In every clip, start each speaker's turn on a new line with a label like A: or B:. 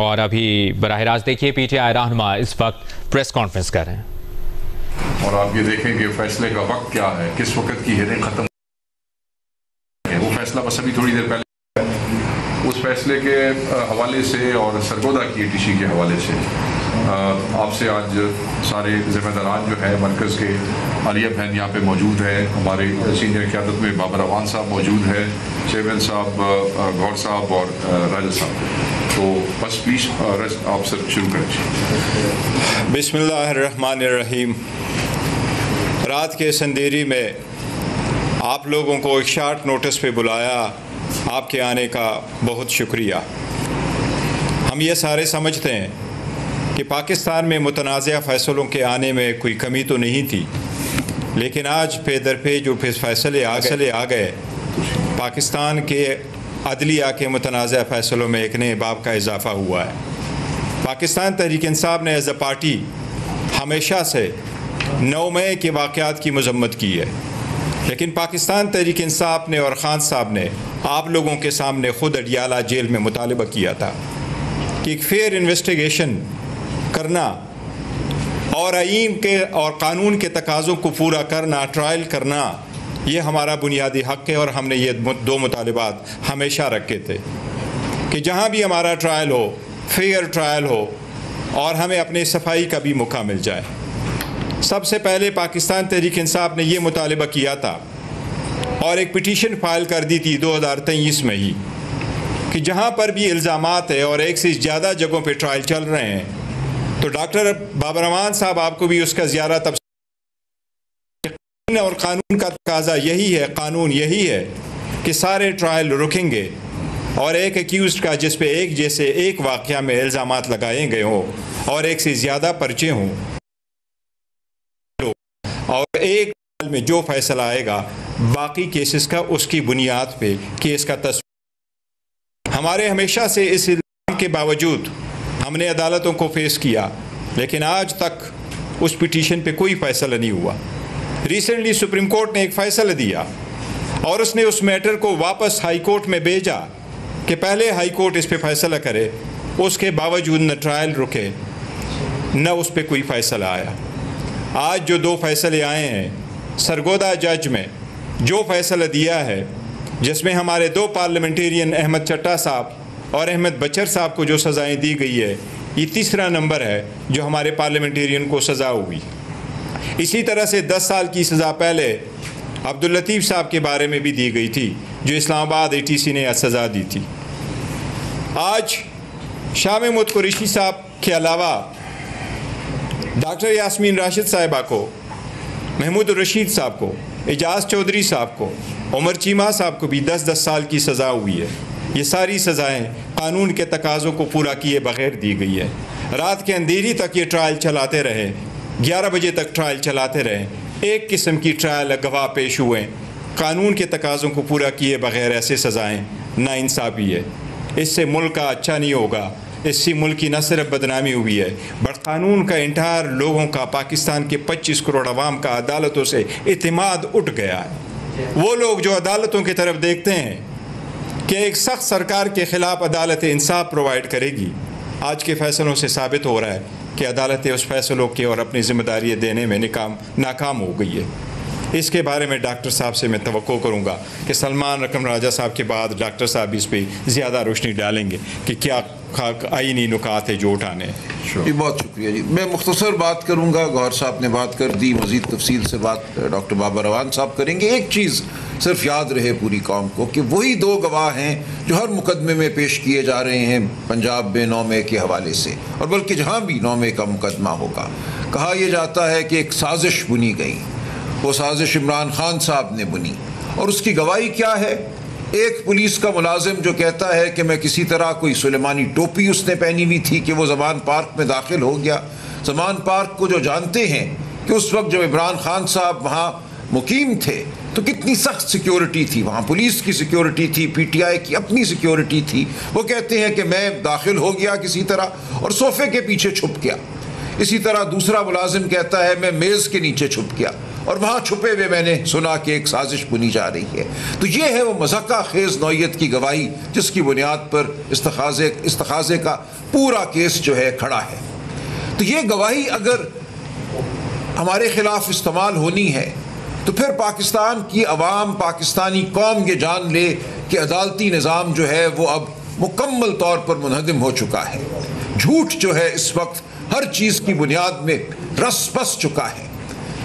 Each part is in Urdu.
A: اور ابھی براہ راست دیکھیے پی ٹی آئی رہنما اس وقت پریس کانفرنس کر رہے ہیں.
B: اور آپ یہ دیکھیں کہ فیصلے کا وقت کیا ہے, کس وقت کی ہیریں ختم ہے. وہ فیصلہ بس ابھی تھوڑی دیر پہلے اس فیصلے کے حوالے سے اور سرگودا کی ٹی سی کے حوالے سے آپ سے آج سارے ذمہ داران جو ہے مرکز کے, عالیہ بہن یہاں پہ موجود ہے, ہمارے سینئر قیادت میں بابر اعوان صاحب موجود ہے, چیئرمین صاحب گور صاحب اور راجہ صاحب, تو بس پلیز آپ سر شروع کریں.
C: بسم اللہ الرحمن الرحیم. رات کے اس اندھیری میں آپ لوگوں کو ایک شارٹ نوٹس پہ بلایا, آپ کے آنے کا بہت شکریہ. ہم یہ سارے سمجھتے ہیں کہ پاکستان میں متنازع فیصلوں کے آنے میں کوئی کمی تو نہیں تھی, لیکن آج پے در پے جو فیصلے آ گئے, پاکستان کے عدلیہ کے متنازع فیصلوں میں ایک نئے باب کا اضافہ ہوا ہے. پاکستان تحریک انصاف نے ایز اے پارٹی ہمیشہ سے 9 مئی کے واقعات کی مذمت کی ہے, لیکن پاکستان تحریک انصاف نے اور خان صاحب نے آپ لوگوں کے سامنے خود اڈیالہ جیل میں مطالبہ کیا تھا کہ ایک فیئر انویسٹیگیشن کرنا اور آئین کے اور قانون کے تقاضوں کو پورا کرنا, ٹرائل کرنا, یہ ہمارا بنیادی حق ہے. اور ہم نے یہ 2 مطالبات ہمیشہ رکھے تھے کہ جہاں بھی ہمارا ٹرائل ہو, فیئر ٹرائل ہو اور ہمیں اپنے صفائی کا بھی موقع مل جائے. سب سے پہلے پاکستان تحریک انصاف نے یہ مطالبہ کیا تھا اور ایک پٹیشن فائل کر دی تھی 2023 میں ہی کہ جہاں پر بھی الزامات ہے اور ایک سے زیادہ جگہوں پہ ٹرائل چل رہے ہیں, تو ڈاکٹر بابر اعوان صاحب آپ کو بھی اس کا زیادہ تفصیل اور قانون کا تقاضا یہی ہے, قانون یہی ہے کہ سارے ٹرائل رکیں گے اور ایک ایکیوزڈ کا جس پہ ایک جیسے ایک واقعہ میں الزامات لگائے گئے ہوں اور ایک سے زیادہ پرچے ہوں, اور ایک سال میں جو فیصلہ آئے گا باقی کیسز کا اس کی بنیاد پہ کیس کا تصویر. ہمارے ہمیشہ سے اس الزام کے باوجود ہم نے عدالتوں کو فیس کیا, لیکن آج تک اس پٹیشن پہ کوئی فیصلہ نہیں ہوا. ریسنٹلی سپریم کورٹ نے ایک فیصلہ دیا اور اس نے اس میٹر کو واپس ہائی کورٹ میں بھیجا کہ پہلے ہائی کورٹ اس پہ فیصلہ کرے. اس کے باوجود نہ ٹرائل رکے نہ اس پہ کوئی فیصلہ آیا. آج جو 2 فیصلے آئے ہیں, سرگودا جج میں جو فیصلہ دیا ہے جس میں ہمارے 2 پارلیمنٹیرین احمد چٹا صاحب اور احمد بچر صاحب کو جو سزائیں دی گئی ہے, یہ تیسرا نمبر ہے جو ہمارے پارلیمنٹیرین کو سزا ہوئی. اسی طرح سے 10 سال کی سزا پہلے عبداللطیف صاحب کے بارے میں بھی دی گئی تھی جو اسلام آباد ATC نے سزا دی تھی. آج شاہ محمود قریشی صاحب کے علاوہ ڈاکٹر یاسمین راشد صاحبہ کو, محمود الرشید صاحب کو, اعجاز چودھری صاحب کو, عمر چیمہ صاحب کو بھی 10 سال کی سزا ہوئی ہے. یہ ساری سزائیں قانون کے تقاضوں کو پورا کیے بغیر دی گئی ہے. رات کے اندھیری تک یہ ٹرائل چلاتے رہے, 11 بجے تک ٹرائل چلاتے رہے. ایک قسم کی ٹرائل گواہ پیش ہوئے, قانون کے تقاضوں کو پورا کیے بغیر ایسے سزائیں ناانصافی ہے. اس سے ملک کا اچھا نہیں ہوگا, اس سے ملک کی نہ صرف بدنامی ہوئی ہے بٹ قانون کا انٹار لوگوں کا, پاکستان کے 25 کروڑ عوام کا عدالتوں سے اعتماد اٹھ گیا ہے. وہ لوگ جو عدالتوں کی طرف دیکھتے ہیں کہ ایک سخت سرکار کے خلاف عدالت انصاف پرووائڈ کرے گی, آج کے فیصلوں سے ثابت ہو رہا ہے کہ عدالتیں اس فیصلوں کے اور اپنی ذمہ داری دینے میں ناکام ہو گئی ہے. اس کے بارے میں ڈاکٹر صاحب سے میں توقع کروں گا کہ سلمان رقم راجہ صاحب کے بعد ڈاکٹر صاحب اس پہ زیادہ روشنی ڈالیں گے کہ کیا آئینی نکات ہے جو اٹھانے ہیں.
D: جی بہت شکریہ جی. میں مختصر بات کروں گا, گوہر صاحب نے بات کر دی, مزید تفصیل سے بات ڈاکٹر بابر اعوان صاحب کریں گے. ایک چیز صرف یاد رہے پوری قوم کو کہ وہی 2 گواہ ہیں جو ہر مقدمے میں پیش کیے جا رہے ہیں پنجاب میں 9 مئی کے حوالے سے, اور بلکہ جہاں بھی 9 مئی کا مقدمہ ہوگا. کہا یہ جاتا ہے کہ ایک سازش بنی گئی, وہ سازش عمران خان صاحب نے بنی, اور اس کی گواہی کیا ہے؟ ایک پولیس کا ملازم جو کہتا ہے کہ میں کسی طرح کوئی سلیمانی ٹوپی اس نے پہنی ہوئی تھی کہ وہ زمان پارک میں داخل ہو گیا. زمان پارک کو جو جانتے ہیں کہ اس وقت جب عمران خان صاحب وہاں مقیم تھے تو کتنی سخت سیکیورٹی تھی, وہاں پولیس کی سیکیورٹی تھی, PTI کی اپنی سیکیورٹی تھی. وہ کہتے ہیں کہ میں داخل ہو گیا کسی طرح اور صوفے کے پیچھے چھپ گیا. اسی طرح دوسرا ملازم کہتا ہے میں میز کے نیچے چھپ گیا. اور وہاں چھپے ہوئے میں نے سنا کہ ایک سازش بنی جا رہی ہے. تو یہ ہے وہ مضحکہ خیز نوعیت کی گواہی جس کی بنیاد پر استخاذے کا پورا کیس جو ہے کھڑا ہے. تو یہ گواہی اگر ہمارے خلاف استعمال ہونی ہے تو پھر پاکستان کی عوام، پاکستانی قوم یہ جان لے کہ عدالتی نظام جو ہے وہ اب مکمل طور پر منہدم ہو چکا ہے. جھوٹ جو ہے اس وقت ہر چیز کی بنیاد میں رس بس چکا ہے.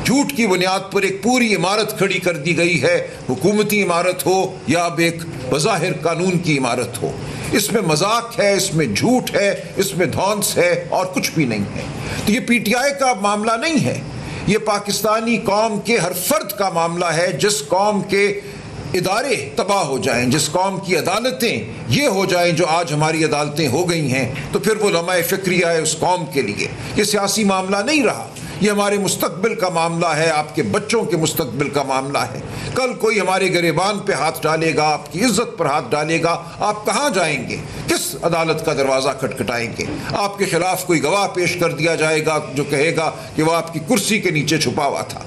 D: جھوٹ کی بنیاد پر ایک پوری عمارت کھڑی کر دی گئی ہے، حکومتی عمارت ہو یا اب ایک بظاہر قانون کی عمارت ہو. اس میں مذاق ہے، اس میں جھوٹ ہے، اس میں دھونس ہے اور کچھ بھی نہیں ہے. تو یہ پی ٹی آئی کا معاملہ نہیں ہے، یہ پاکستانی قوم کے ہر فرد کا معاملہ ہے. جس قوم کے ادارے تباہ ہو جائیں، جس قوم کی عدالتیں یہ ہو جائیں جو آج ہماری عدالتیں ہو گئی ہیں، تو پھر وہ لمحہ فکریہ ہے اس قوم کے لیے. یہ سیاسی معاملہ نہیں رہا، یہ ہمارے مستقبل کا معاملہ ہے، آپ کے بچوں کے مستقبل کا معاملہ ہے. کل کوئی ہمارے گریبان پہ ہاتھ ڈالے گا، آپ کی عزت پر ہاتھ ڈالے گا، آپ کہاں جائیں گے؟ کس عدالت کا دروازہ کھٹکھٹائیں گے؟ آپ کے خلاف کوئی گواہ پیش کر دیا جائے گا جو کہے گا کہ وہ آپ کی کرسی کے نیچے چھپا ہوا تھا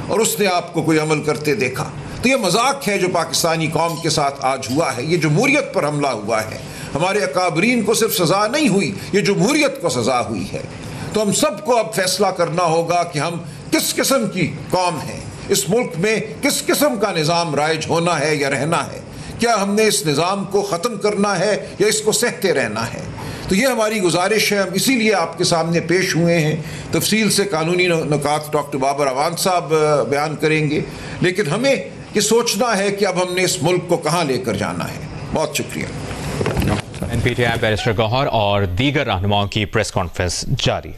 D: اور اس نے آپ کو کوئی عمل کرتے دیکھا. تو یہ مذاق ہے جو پاکستانی قوم کے ساتھ آج ہوا ہے. یہ جمہوریت پر حملہ ہوا ہے. ہمارے اکابرین کو صرف سزا نہیں ہوئی، یہ جمہوریت کو سزا ہوئی ہے. تو ہم سب کو اب فیصلہ کرنا ہوگا کہ ہم کس قسم کی قوم ہیں، اس ملک میں کس قسم کا نظام رائج ہونا ہے یا رہنا ہے. کیا ہم نے اس نظام کو ختم کرنا ہے یا اس کو سہتے رہنا ہے؟ تو یہ ہماری گزارش ہے. ہم اسی لیے آپ کے سامنے پیش ہوئے ہیں. تفصیل سے قانونی نکات ڈاکٹر بابر اعوان صاحب بیان کریں گے، لیکن ہمیں یہ سوچنا ہے کہ اب ہم نے اس ملک کو کہاں لے کر جانا ہے. بہت شکریہ.
A: پی ٹی آئی بیرسٹر گوہر اور دیگر رہنماؤں کی پریس کانفرنس جاری.